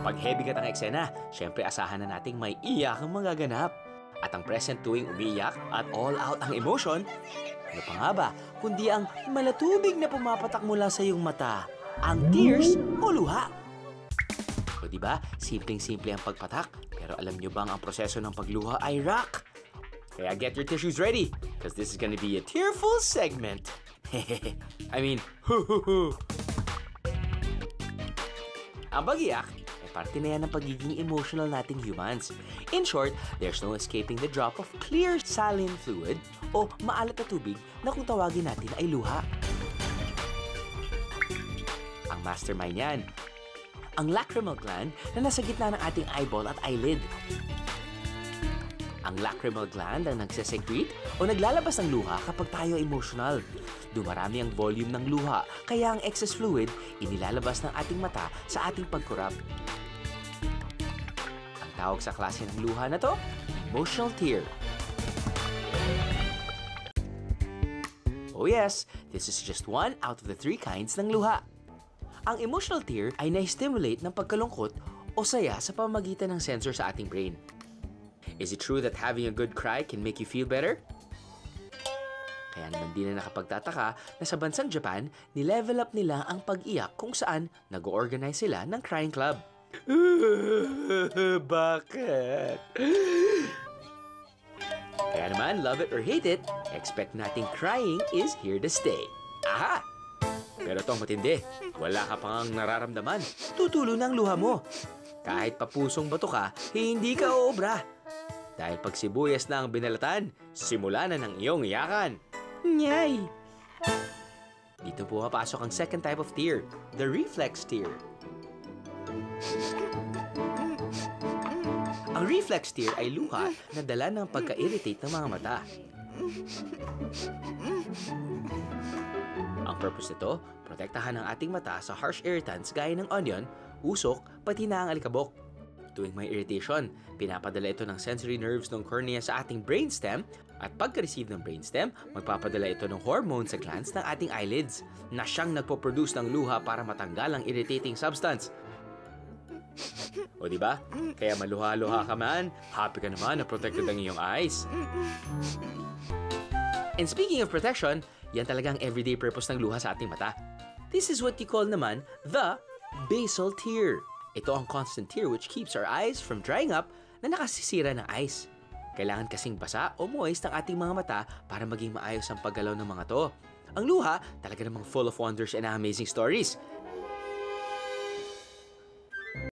Pag heavy kat ang eksena, syempre asahan na nating may iyak ang magaganap. At ang present tuwing umiiyak at all out ang emotion, ano pa nga ba, kundi ang malatubig na pumapatak mula sa iyong mata, ang tears o luha. O diba, simpleng-simple ang pagpatak, pero alam nyo bang ang proseso ng pagluha ay rock? Kaya get your tissues ready, because this is gonna be a tearful segment. I mean, ang pag-iyak ay parte na yan ng pagiging emotional nating humans. In short, there's no escaping the drop of clear saline fluid o maalat na tubig na kung tawagin natin ay luha. Ang mastermind yan, ang lacrimal gland na nasa gitna ng ating eyeball at eyelid. Ang lacrimal gland ang nagsesecrete o naglalabas ng luha kapag tayo emotional. Dumarami ang volume ng luha, kaya ang excess fluid inilalabas ng ating mata sa ating pagkurap. Ang tawag sa klase ng luha na to, emotional tear. Oh yes, this is just one out of the 3 kinds ng luha. Ang emotional tear ay na-stimulate ng pagkalungkot o saya sa pamamagitan ng sensor sa ating brain. Is it true that having a good cry can make you feel better? Kaya naman di na nakapagtataka na sa bansang Japan, nilevel up nila ang pag-iyak kung saan nag-organize sila ng crying club. Bakit? Kaya naman, love it or hate it, expect nating crying is here to stay. Aha! Pero tong matindi, wala ka pang nararamdaman. Tutulo ng luha mo. Kahit papusong bato ka, hindi ka uobra. Dahil pag sibuyas na ang binalatan, simula na ng iyong iyakan. Nyay! Dito pumapasok ang second type of tear, the reflex tear. Ang reflex tear ay luha na dala ng pagka-irritate ng mga mata. Ang purpose nito, protektahan ang ating mata sa harsh irritants gaya ng onion, usok, pati na ang alikabok. Tuwing may irritation, pinapadala ito ng sensory nerves ng cornea sa ating brainstem at pagka-receive ng brainstem, magpapadala ito ng hormone sa glands ng ating eyelids na siyang nagpo-produce ng luha para matanggal ang irritating substance. O diba? Kaya maluha-luha ka man, happy ka naman na protected ang iyong eyes. And speaking of protection, yan talagang everyday purpose ng luha sa ating mata. This is what you call naman the basal tear. Ito ang constant tear which keeps our eyes from drying up na nakasisira ng ice. Kailangan kasing basa o moist ang ating mga mata para maging maayos ang paggalaw ng mga to. Ang luha, talaga namang full of wonders and amazing stories.